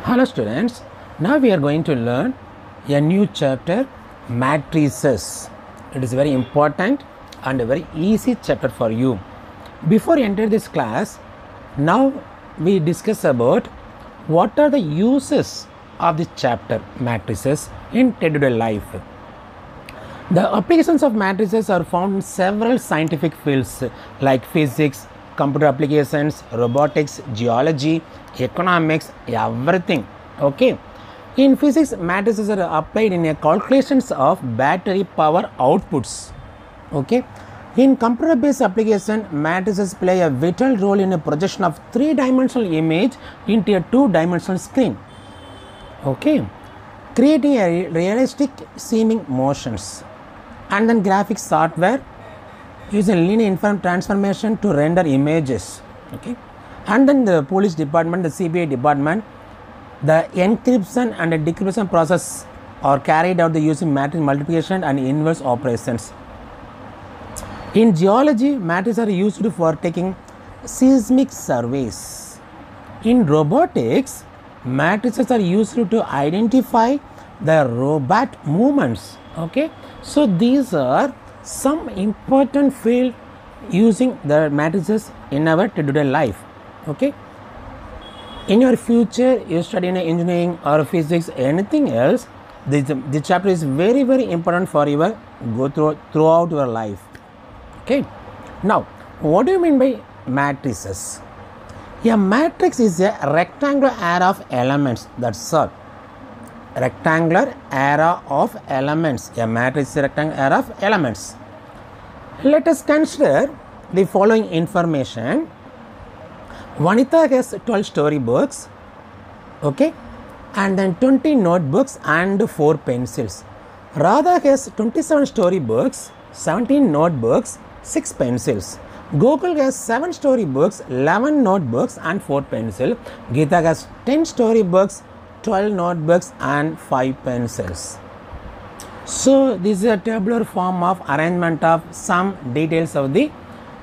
Hello students, now we are going to learn a new chapter, matrices. It is very important and a very easy chapter for you. Before you enter this class, now we discuss about what are the uses of this chapter, matrices, in day-to-day life. The applications of matrices are found in several scientific fields like physics, computer applications, robotics, geology, economics, everything. Okay. In physics, matrices are applied in a calculations of battery power outputs. Okay. In computer-based application, matrices play a vital role in a projection of three-dimensional image into a two-dimensional screen. Okay. Creating a realistic seeming motions. And then graphics software using linear information transformation to render images. Okay. And then the police department, the CBI department, the encryption and the decryption process are carried out using matrix multiplication and inverse operations. In geology, matrices are used for taking seismic surveys. In robotics, matrices are used to identify the robot movements. Okay, so these are some important field using the matrices in our day-to-day life. Okay, in your future you study in engineering or physics, anything else, this chapter is very important for your throughout your life. Okay, now what do you mean by matrices? A matrix is a rectangular array of elements. That's all. Rectangular array of elements. A matrix is a rectangular array of elements. Let us consider the following information. Vanitha has 12 storybooks, okay, and then 20 notebooks and 4 pencils. Radha has 27 storybooks, 17 notebooks, 6 pencils. Gokul has 7 storybooks, 11 notebooks and 4 pencils. Geeta has 10 storybooks, 12 notebooks and 5 pencils. So this is a tabular form of arrangement of some details of the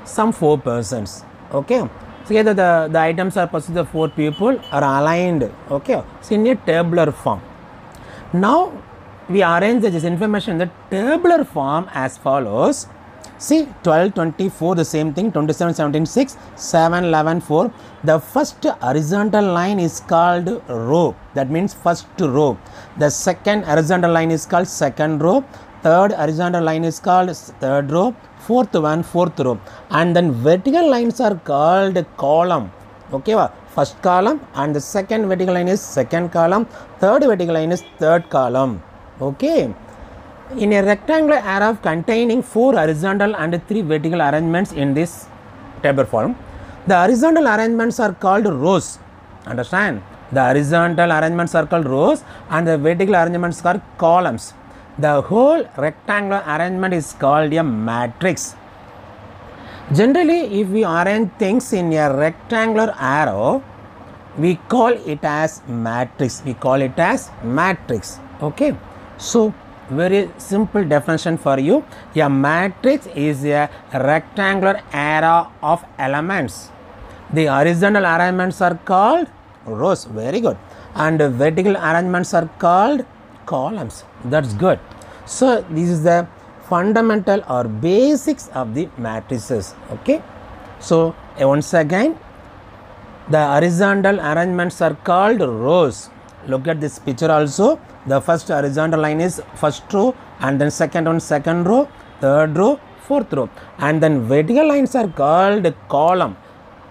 some 4 persons. Okay. So here the items are posted, the 4 people are aligned. Okay. So in a tabular form. Now we arrange this information in the tabular form as follows. See 12, 24, the same thing, 27, 17, 6, 7, 11, 4. The first horizontal line is called row. That means first row. The second horizontal line is called second row. Third horizontal line is called third row. Fourth one, fourth row. And then vertical lines are called column. Okay, first column and the second vertical line is second column. Third vertical line is third column. Okay. In a rectangular array containing 4 horizontal and 3 vertical arrangements in this table form, the horizontal arrangements are called rows. Understand? The horizontal arrangements are called rows and the vertical arrangements are columns. The whole rectangular arrangement is called a matrix. Generally, if we arrange things in a rectangular arrow, we call it as matrix. We call it as matrix. Okay. So very simple definition for you. A matrix is a rectangular array of elements. The horizontal arrangements are called rows. Very good. And the vertical arrangements are called columns. That's good. So this is the fundamental or basics of the matrices. Okay. So once again, the horizontal arrangements are called rows. Look at this picture also. The first horizontal line is first row and then second one second row, third row, fourth row, and then vertical lines are called column.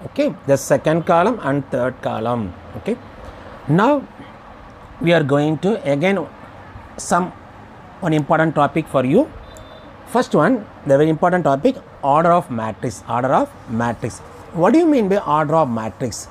Okay, the second column and third column. Okay, now we are going to again one important topic for you. First one, the very important topic, order of matrix. Order of matrix. What do you mean by order of matrix?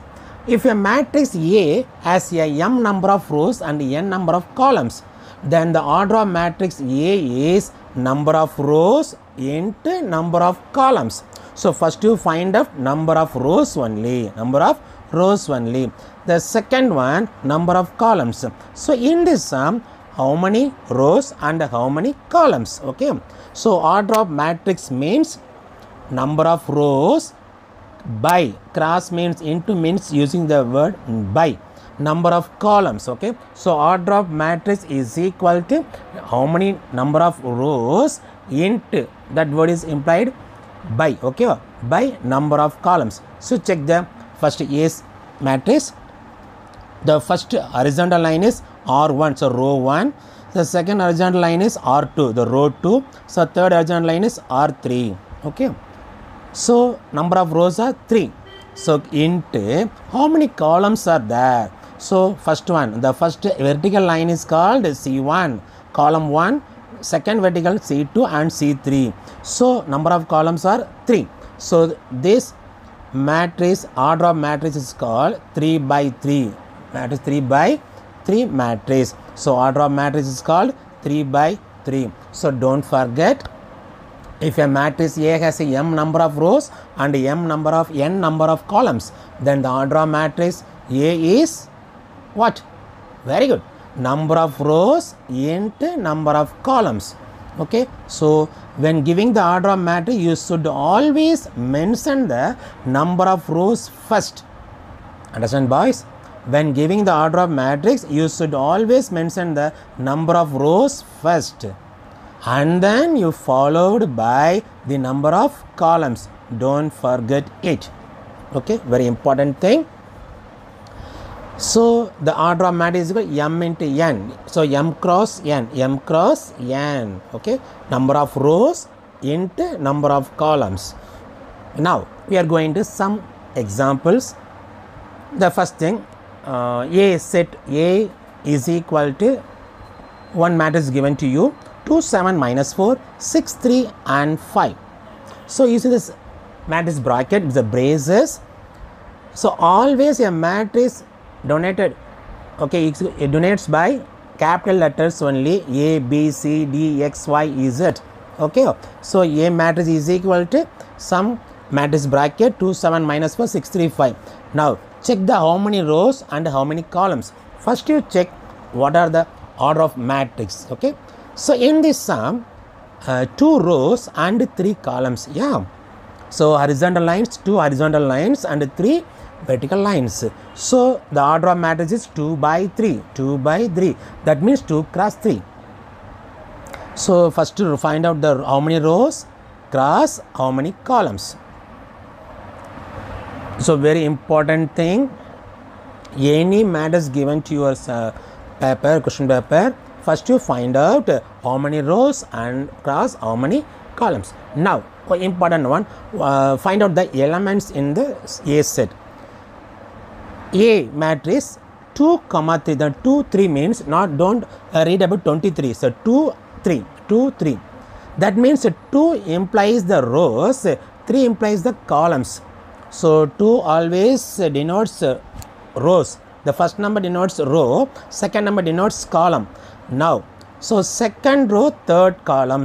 If a matrix A has a m number of rows and n number of columns, then the order of matrix A is number of rows into number of columns. So first you find out number of rows only, number of rows only. The second one, number of columns. So in this sum, how many rows and how many columns? Okay. So order of matrix means number of rows by, cross means into means using the word by, number of columns. Okay, so order of matrix is equal to how many number of rows into that word is implied by, okay, by number of columns. So check the first A matrix. The first horizontal line is R1, so row 1. The second horizontal line is R2, the row 2. So third horizontal line is R3. Okay, so number of rows are 3. So into how many columns are there? So first one, the first vertical line is called C1, column 1, second vertical C2 and C3. So number of columns are 3. So this matrix, order of matrix is called 3 by 3. Matrix 3 by 3 matrix. So order of matrix is called 3 by 3. So don't forget, if a matrix A has a m number of rows and n number of columns, then the order of matrix A is what? Very good. Number of rows into number of columns. Okay, so when giving the order of matrix, you should always mention the number of rows first. Understand, boys? When giving the order of matrix, you should always mention the number of rows first, and then you followed by the number of columns. Don't forget it. Okay, very important thing. So the order of matrix is equal to m into n. So m cross n. Okay, number of rows into number of columns. Now we are going to some examples. The first thing, A set A is equal to one matrix given to you, 2, 7, minus 4, 6, 3 and 5. So you see this matrix bracket with the braces. So always a matrix donated, okay, it donates by capital letters only, A, B, C, D, X, Y, Z. Okay, so A matrix is equal to some matrix bracket 2, 7, minus 4, 6, 3, 5. Now check the how many rows and how many columns. First you check what are the order of matrix. Okay, so in this sum, 2 rows and 3 columns. Yeah, so horizontal lines, 2 horizontal lines and 3 vertical lines. So the order of matrix is 2 by 3. That means 2 cross 3. So first to find out the how many rows cross how many columns. So very important thing, any matrix given to your question paper, first you find out how many rows and cross how many columns. Now important one, find out the elements in the A set. A matrix 2, 3. The 2, 3 means don't read about 23. So 2, 3. That means 2 implies the rows, 3 implies the columns. So 2 always denotes rows. The first number denotes row, second number denotes column. Now, so second row, third column,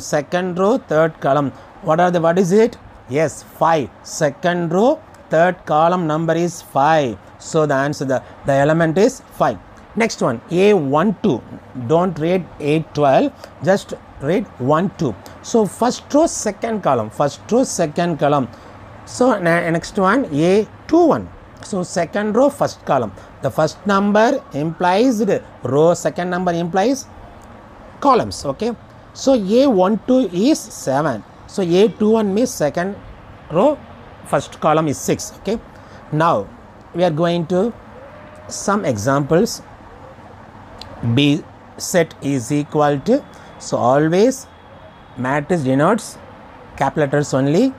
what is it? Yes, 5. Second row, third column number is 5. So the answer, the element is 5. Next one, A12. Don't read 812, just read 12. So first row, second column. So next one, A21. So second row, first column. The first number implies row, second number implies columns. Okay, so A12 is 7. So A21 means second row, first column is 6. Okay, now we are going to some examples. B set is equal to, so always matrix denotes capital letters only.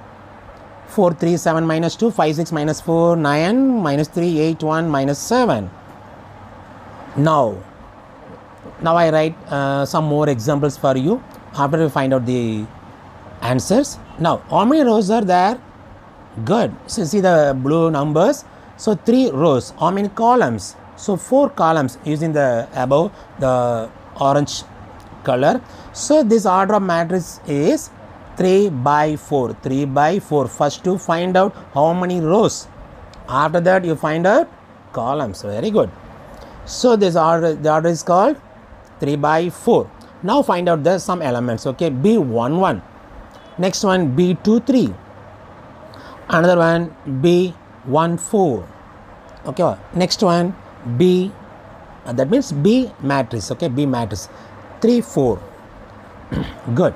4, 3, 7, minus 2, 5, 6, minus 4, 9, minus 3, 8, 1, minus 7. Now I write some more examples for you after we find out the answers. Now how many rows are there? Good. So see the blue numbers. So 3 rows. How many columns? So 4 columns using the above the orange color. So this order of matrix is 3 by 4. First to find out how many rows. After that you find out columns. Very good. So this order, the order is called 3 by 4. Now find out the some elements. Okay, B11. Next one B23. Another one B14. Okay, next one B that means B matrix. Okay, B matrix 3 4. Good.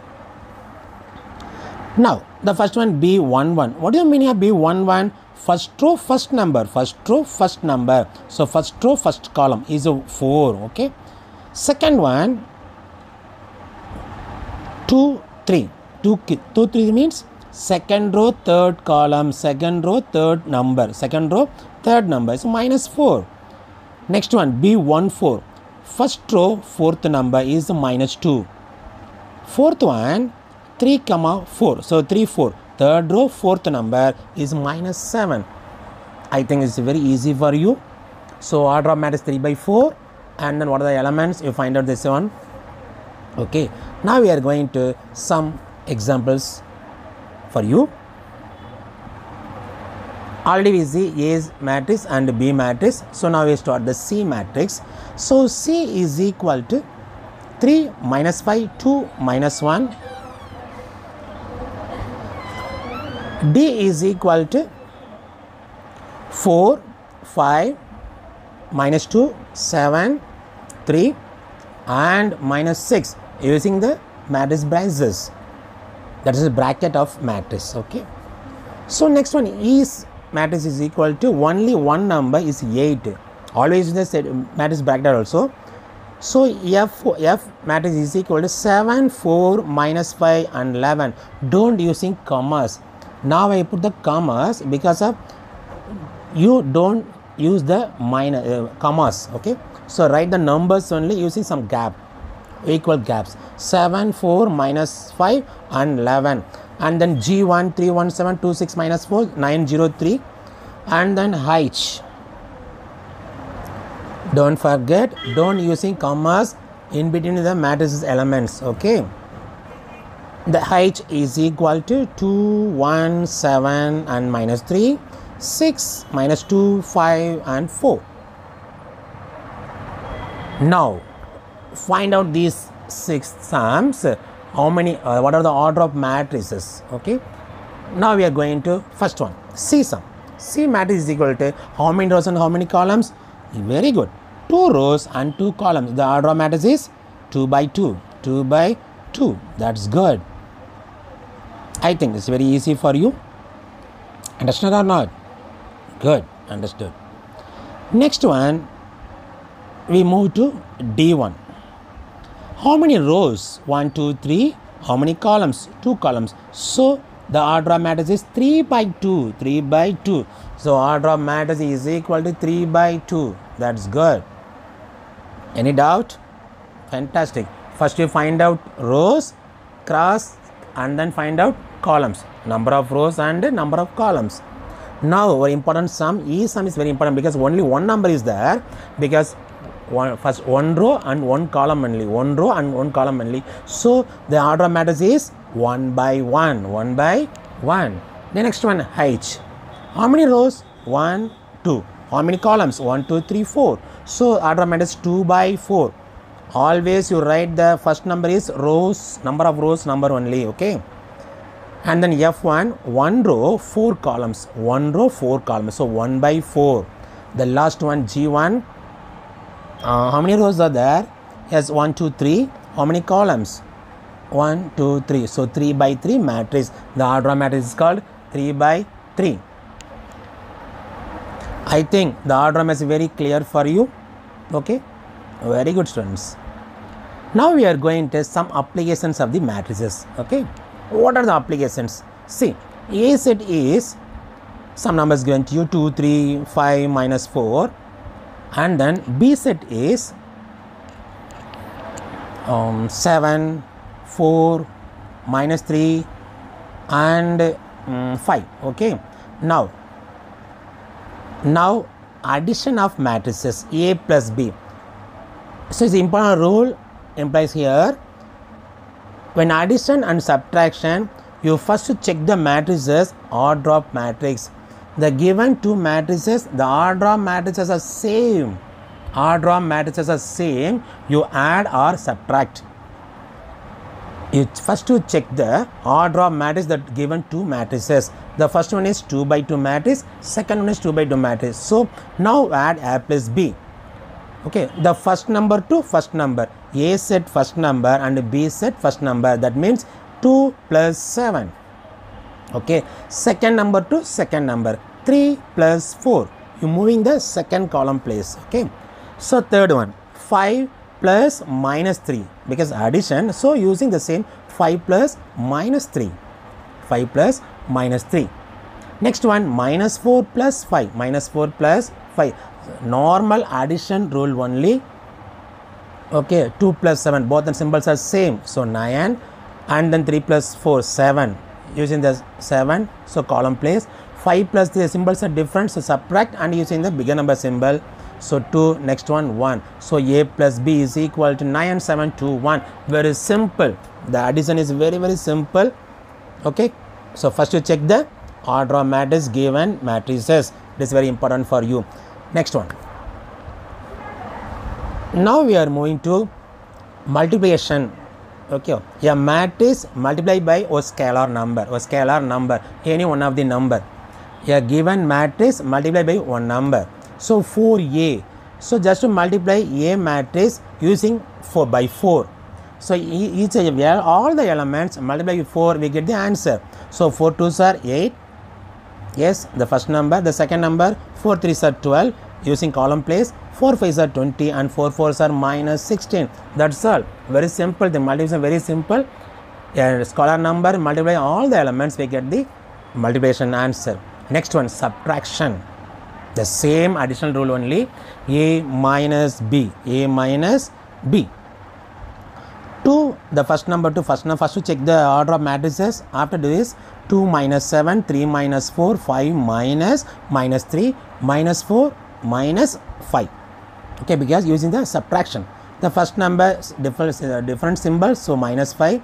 Now the first one B11. What do you mean here B11? First row first number, first row first number. So first row first column is a 4. Okay. Second one 2 3. 2 3 means second row third column, second row third number, second row third number. So minus 4. Next one B14. First row fourth number is minus 2. Fourth one 3 comma 4. So 3 4. Third row fourth number is minus 7. I think it's very easy for you. So order of matrix 3 by 4, and then what are the elements? You find out this one. Okay. Now we are going to some examples for you. Already we see A matrix and B matrix. So now we start the C matrix. So C is equal to 3 minus 5 2 minus 1. D is equal to 4 5 minus 2 7 3 and minus 6 using the matrix braces. That is the bracket of matrix. Okay. So next one is matrix is equal to only one number is 8. Always the matrix bracket also. So F matrix is equal to 7 4 minus 5 and 11. Don't using commas. Now I put the commas because of you don't use the minus commas. Okay. So write the numbers only using some gap, equal gaps. 7 4 minus 5 and 11, and then G1 317 26 minus 4 903, and then H. Don't forget, don't using commas in between the matrices elements. Okay. The H is equal to 2 1 7 and minus 3 6 minus 2 5 and 4. Now find out these 6 sums. How many what are the order of matrices? Okay. Now we are going to first one, C sum. C matrix is equal to how many rows and how many columns? Very good. 2 rows and 2 columns. The order of matrix is 2 by 2. 2 by 2. That's good. I think it's very easy for you. Understood or not? Good. Understood. Next one, we move to D1. How many rows? 1 2 3. How many columns? 2 columns. So the order of matrix is 3 by 2. 3 by 2. So order of matrix is equal to 3 by 2. That's good. Any doubt? Fantastic. First you find out rows, cross, and then find out columns. Number of rows and number of columns. Now very important sum. E sum is very important because only one number is there, because first one row and one column only. One row and one column only. So the order of matrix is 1 by 1. 1 by 1. The next one H. How many rows? 1 2. How many columns? 1 2 3 4. So order of matrix 2 by 4. Always you write the first number is rows, number of rows number only. Okay. And then F1, 1 row 4 columns. 1 row 4 columns. So 1 by 4. The last one G1. How many rows are there? Yes, 1 2 3. How many columns? 1 2 3. So 3 by 3 matrix. The order of matrix is called 3 by 3. I think the order is very clear for you. Okay. Very good, students. Now we are going to some applications of the matrices. Okay. What are the applications? See, A set is some numbers given to you 2 3 5 minus 4, and then B set is 7 4 minus 3 and 5. Okay. Now addition of matrices A plus B. So it's important rule implies here. When addition and subtraction, you first check the matrices order of matrix. The given two matrices, the order of matrices are same. Order of matrices are same. You add or subtract. You first to check the order of matrix that given two matrices. The first one is 2 by 2 matrix. Second one is 2 by 2 matrix. So now add A plus B. Okay, the first number to first number, A set first number and B set first number, that means 2 plus 7. Okay, second number to second number, 3 plus 4, you moving the second column place. Okay, so third one, 5 plus minus 3, because addition, so using the same 5 plus minus 3, 5 plus minus 3. Next one, minus 4 plus 5, minus 4 plus 5, normal addition rule only. Okay, 2 plus 7, both the symbols are same, so 9, and then 3 plus 4, 7, using the 7, so column place. 5 plus the symbols are different, so subtract and using the bigger number symbol, so 2, next one 1, so A plus B is equal to 9 and 7 to 1. Very simple, the addition is very, very simple. Okay, so first you check the order of matrix given matrices, it is very important for you. Next one, now we are moving to multiplication. Okay, a matrix multiplied by a scalar number, any one of the number. A given matrix multiplied by one number, so 4A, so just to multiply A matrix using 4 by 4, so each all the elements multiply by 4, we get the answer. So 4 2s are 8, yes, the first number. The second number, 4 3s are 12, using column place, 4 5s are 20 and 4 4s are minus 16. That's all, very simple, the multiplication very simple. A scalar number multiply all the elements, we get the multiplication answer. Next one, subtraction, the same additional rule only, A minus B, 2, the first number to first number. First to check the order of matrices. After this, 2 minus 7, 3 minus 4, 5 minus 3, minus 4, minus 5. Okay, because using the subtraction, the first number different symbols, so minus 5,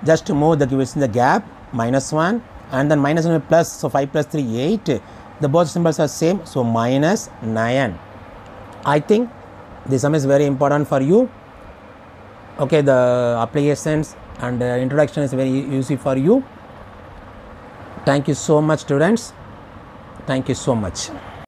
just to move the using the gap, minus 1, and then minus 1 plus, so 5 plus 3 8, the both symbols are same, so minus 9. I think this sum is very important for you. Okay, the applications and introduction is very easy for you. Thank you so much, students. Thank you so much.